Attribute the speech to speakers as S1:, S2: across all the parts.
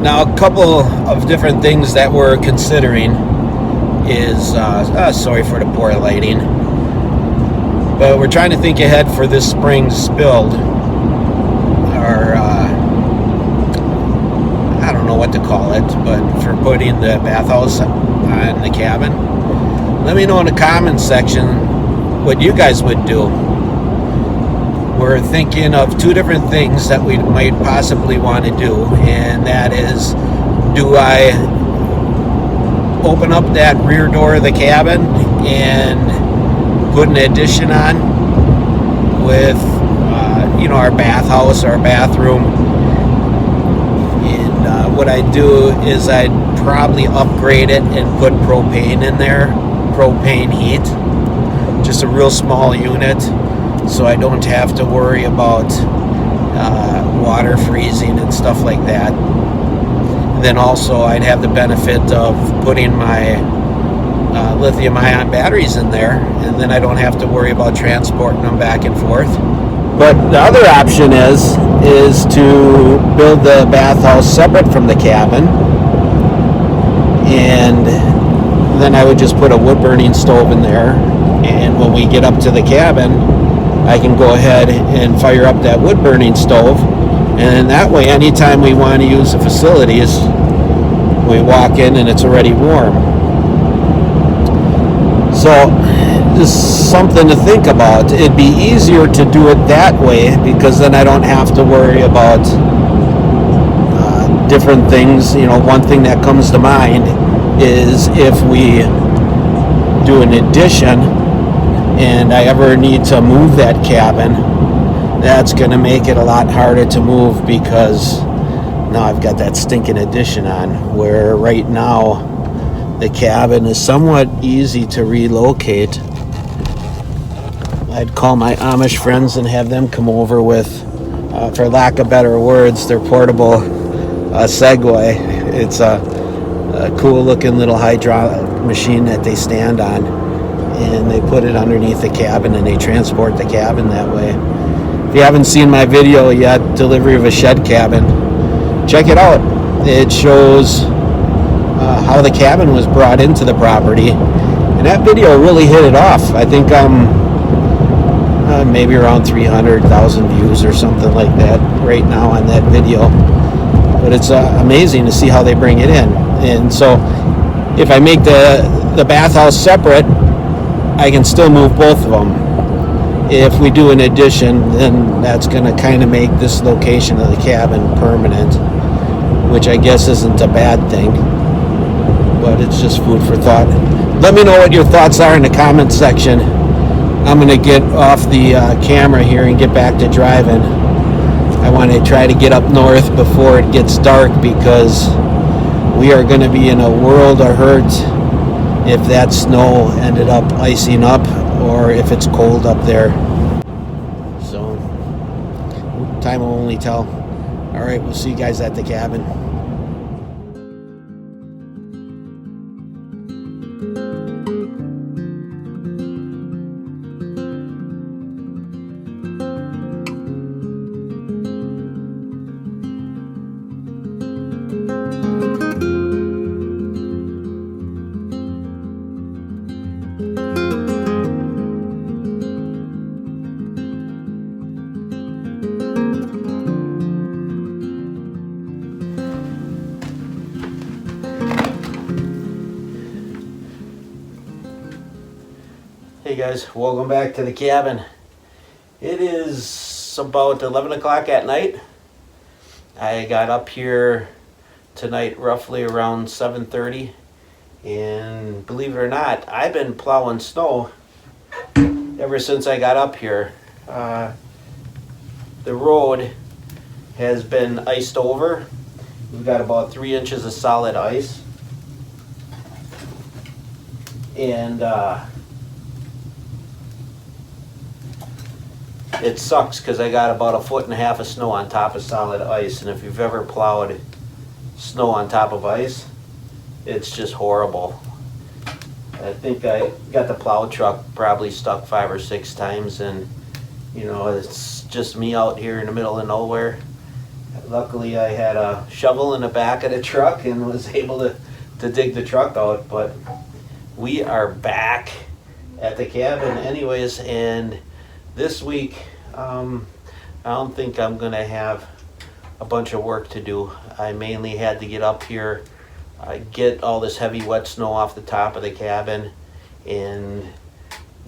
S1: Now, a couple of different things that we're considering is, sorry for the poor lighting, but we're trying to think ahead for this spring's build, or I don't know what to call it, but for putting the bathhouse on the cabin. Let me know in the comments section what you guys would do. We're thinking of two different things that we might possibly want to do, and that is, do I open up that rear door of the cabin and put an addition on with our bathhouse, our bathroom, and what I'd do is I'd probably upgrade it and put propane in there, propane heat, just a real small unit, so I don't have to worry about water freezing and stuff like that. And then also I'd have the benefit of putting my lithium ion batteries in there, and then I don't have to worry about transporting them back and forth. But the other option is to build the bathhouse separate from the cabin, and then I would just put a wood burning stove in there, and when we get up to the cabin I can go ahead and fire up that wood burning stove, and that way anytime we want to use the facilities, we walk in and it's already warm. So just something to think about. It'd be easier to do it that way, because then I don't have to worry about different things. One thing that comes to mind is if we do an addition and I ever need to move that cabin, that's going to make it a lot harder to move, because now I've got that stinking addition on, where right now the cabin is somewhat easy to relocate. I'd call my Amish friends and have them come over with, for lack of better words, their portable Segway. It's a cool looking little hydraulic machine that they stand on, and they put it underneath the cabin and they transport the cabin that way. If you haven't seen my video yet, delivery of a shed cabin, check it out. It shows how the cabin was brought into the property, and that video really hit it off. I think I'm maybe around 300,000 views or something like that right now on that video, but it's amazing to see how they bring it in. And so if I make the bathhouse separate, I can still move both of them. If we do an addition, then that's going to kind of make this location of the cabin permanent, which I guess isn't a bad thing, but it's just food for thought. Let me know what your thoughts are in the comments section. I'm going to get off the camera here and get back to driving. I want to try to get up north before it gets dark, because we are going to be in a world of hurt if that snow ended up icing up, or if it's cold up there. So time will only tell. All right, we'll see you guys at the cabin. Hey guys, welcome back to the cabin. It is about 11 o'clock at night. I got up here tonight roughly around 7:30, and believe it or not, I've been plowing snow ever since I got up here. The road has been iced over. We've got about 3 inches of solid ice, and it sucks because I got about 1.5 feet of snow on top of solid ice, and if you've ever plowed snow on top of ice, it's just horrible. I think I got the plow truck probably stuck 5 or 6 times, and it's just me out here in the middle of nowhere. Luckily, I had a shovel in the back of the truck and was able to dig the truck out. But we are back at the cabin anyways, and this week, I don't think I'm going to have a bunch of work to do. I mainly had to get up here, get all this heavy wet snow off the top of the cabin, and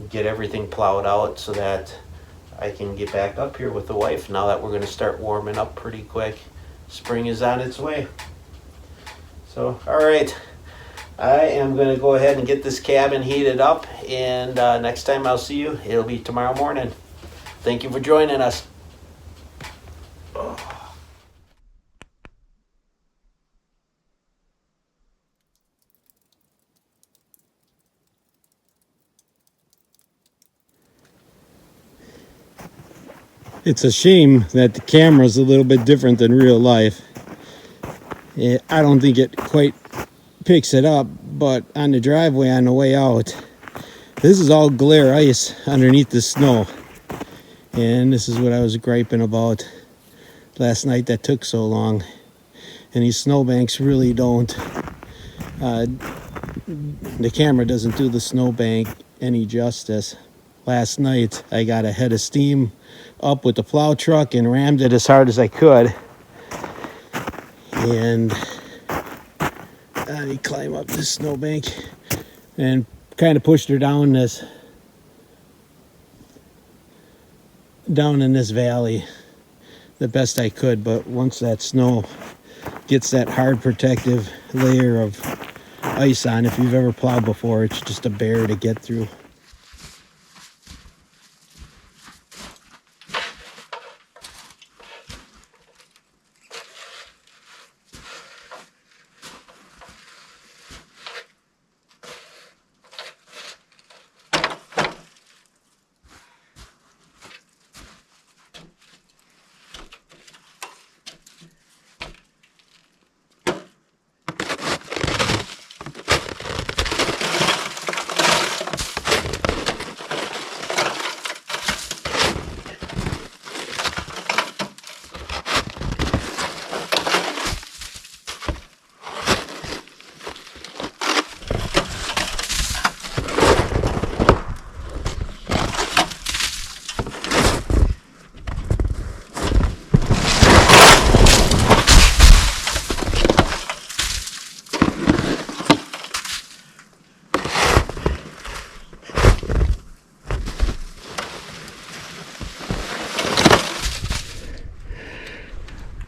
S1: get everything plowed out so that I can get back up here with the wife now that we're going to start warming up pretty quick. Spring is on its way. So, all right, I am going to go ahead and get this cabin heated up, and next time I'll see you, it'll be tomorrow morning. Thank you for joining us.
S2: It's a shame that the camera's a little bit different than real life. I don't think it quite picks it up, but on the driveway on the way out, this is all glare ice underneath the snow. And this is what I was griping about last night that took so long. And these snowbanks really don't, the camera doesn't do the snowbank any justice. Last night I got a head of steam up with the plow truck and rammed it as hard as I could. And I climb up this snowbank and kind of pushed her down in this valley the best I could. But once that snow gets that hard protective layer of ice on, if you've ever plowed before, it's just a bear to get through.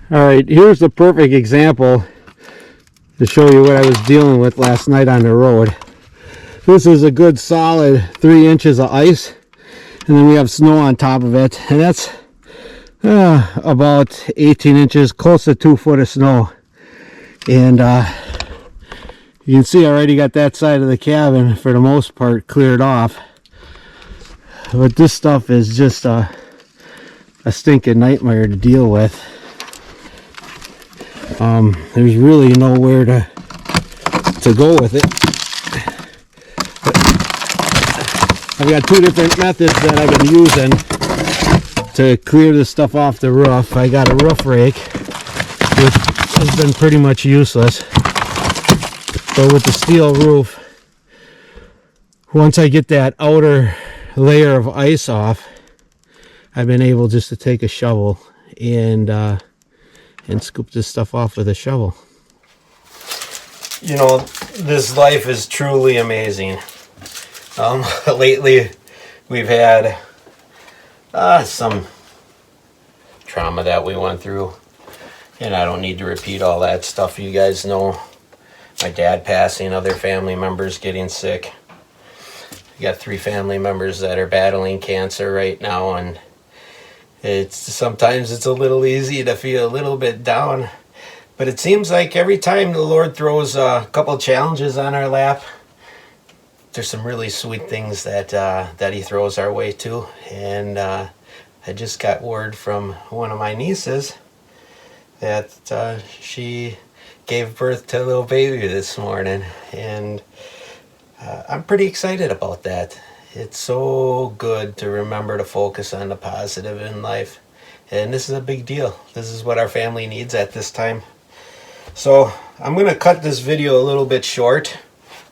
S2: All right, here's the perfect example to show you what I was dealing with last night on the road. This is a good solid 3 inches of ice, and then we have snow on top of it, and that's about 18 inches, close to 2 foot of snow. And you can see I already got that side of the cabin for the most part cleared off, but this stuff is just a stinking nightmare to deal with. There's really nowhere to go with it. I've got 2 different methods that I've been using to clear this stuff off the roof. I got a roof rake, which has been pretty much useless. But with the steel roof, once I get that outer layer of ice off, I've been able just to take a shovel and scoop this stuff off with a shovel.
S1: You know, this life is truly amazing. Lately, we've had some trauma that we went through, and I don't need to repeat all that stuff. You guys know my dad passing, other family members getting sick. I got 3 family members that are battling cancer right now, and sometimes it's a little easy to feel a little bit down, but it seems like every time the Lord throws a couple challenges on our lap, there's some really sweet things that he throws our way too. And I just got word from one of my nieces that she gave birth to a little baby this morning, and I'm pretty excited about that. It's so good to remember to focus on the positive in life And this is a big deal. This is what our family needs at this time. So I'm going to cut this video a little bit short.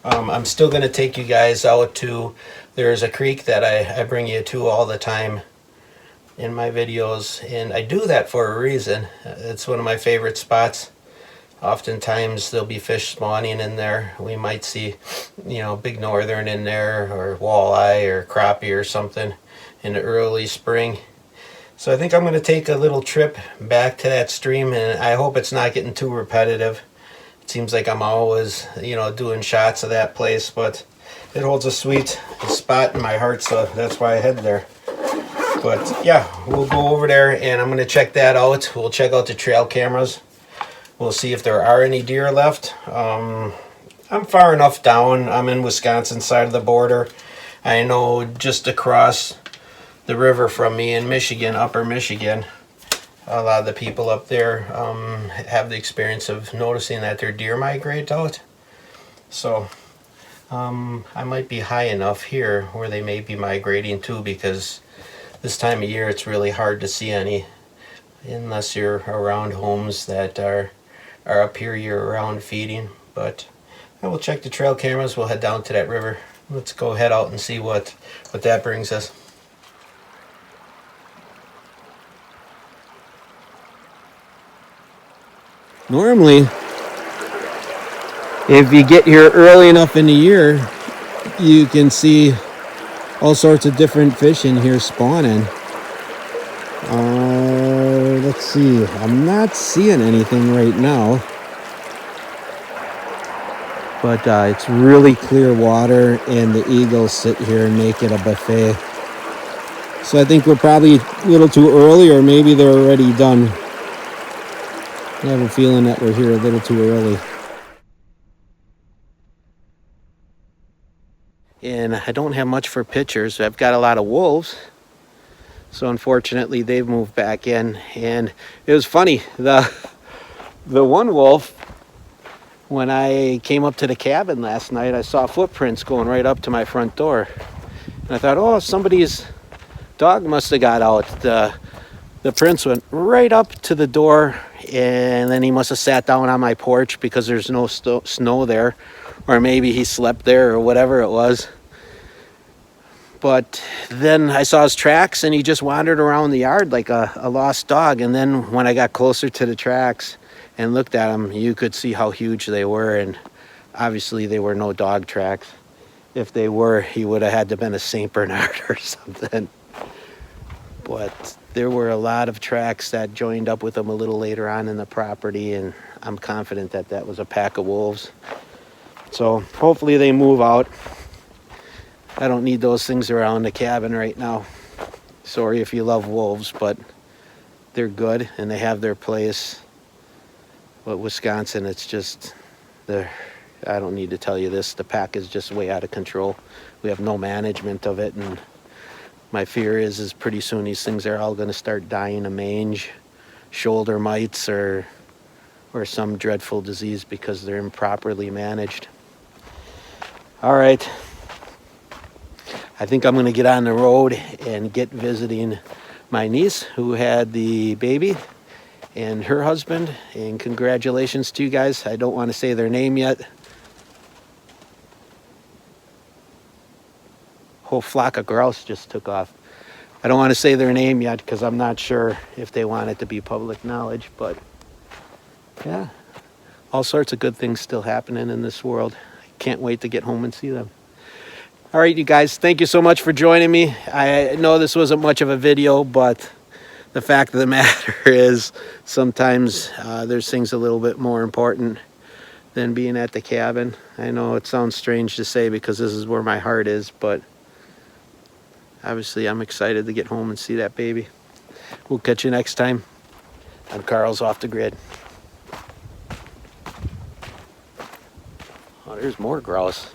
S1: I'm still going to take you guys out to, there's a creek that I bring you to all the time in my videos, and I do that for a reason. It's one of my favorite spots. Oftentimes there'll be fish spawning in there. We might see, you know, big northern in there, or walleye or crappie or something in the early spring. So I think I'm going to take a little trip back to that stream, and I hope it's not getting too repetitive. It seems like I'm always, you know, doing shots of that place, but it holds a sweet spot in my heart, so that's why I head there. But yeah, we'll go over there and I'm going to check that out. We'll check out the trail cameras. We'll see if there are any deer left. I'm far enough down. I'm in Wisconsin side of the border. I know just across the river from me in Michigan, upper Michigan, a lot of the people up there have the experience of noticing that their deer migrate out. So I might be high enough here where they may be migrating too, because this time of year it's really hard to see any unless you're around homes that are up here year-round feeding. But I will check the trail cameras. We'll head down to that river. Let's go head out and see what that brings us.
S2: Normally, if you get here early enough in the year, you can see all sorts of different fish in here spawning. Let's see. I'm not seeing anything right now, but it's really clear water, and the eagles sit here and make it a buffet. So I think we're probably a little too early, or maybe they're already done. I have a feeling that we're here a little too early. And I don't have much for pictures. I've got a lot of wolves. So unfortunately they've moved back in. And it was funny, the one wolf, when I came up to the cabin last night, I saw footprints going right up to my front door. And I thought, oh, somebody's dog must have got out. The prints went right up to the door, and then he must have sat down on my porch because there's no snow there, or maybe he slept there or whatever it was. But then I saw his tracks, and he just wandered around the yard like a lost dog. And then when I got closer to the tracks and looked at them, you could see how huge they were, and obviously they were no dog tracks. If they were, he would have had to have been a St. Bernard or something. But there were a lot of tracks that joined up with them a little later on in the property, and I'm confident that that was a pack of wolves. So hopefully they move out. I don't need those things around the cabin right now. Sorry if you love wolves, but they're good and they have their place. But Wisconsin, it's just, I don't need to tell you this, the pack is just way out of control. We have no management of it, and my fear is pretty soon these things are all going to start dying of mange, shoulder mites, or some dreadful disease because they're improperly managed. All right. I think I'm going to get on the road and get visiting my niece who had the baby and her husband. And congratulations to you guys. I don't want to say their name yet. Whole flock of grouse just took off. I don't want to say their name yet because I'm not sure if they want it to be public knowledge. But yeah, all sorts of good things still happening in this world. I can't wait to get home and see them. All right, you guys, thank you so much for joining me. I know this wasn't much of a video, but the fact of the matter is sometimes there's things a little bit more important than being at the cabin. I know it sounds strange to say because this is where my heart is, but obviously I'm excited to get home and see that baby. We'll catch you next time on Carl's Off the Grid. Oh, there's more grouse.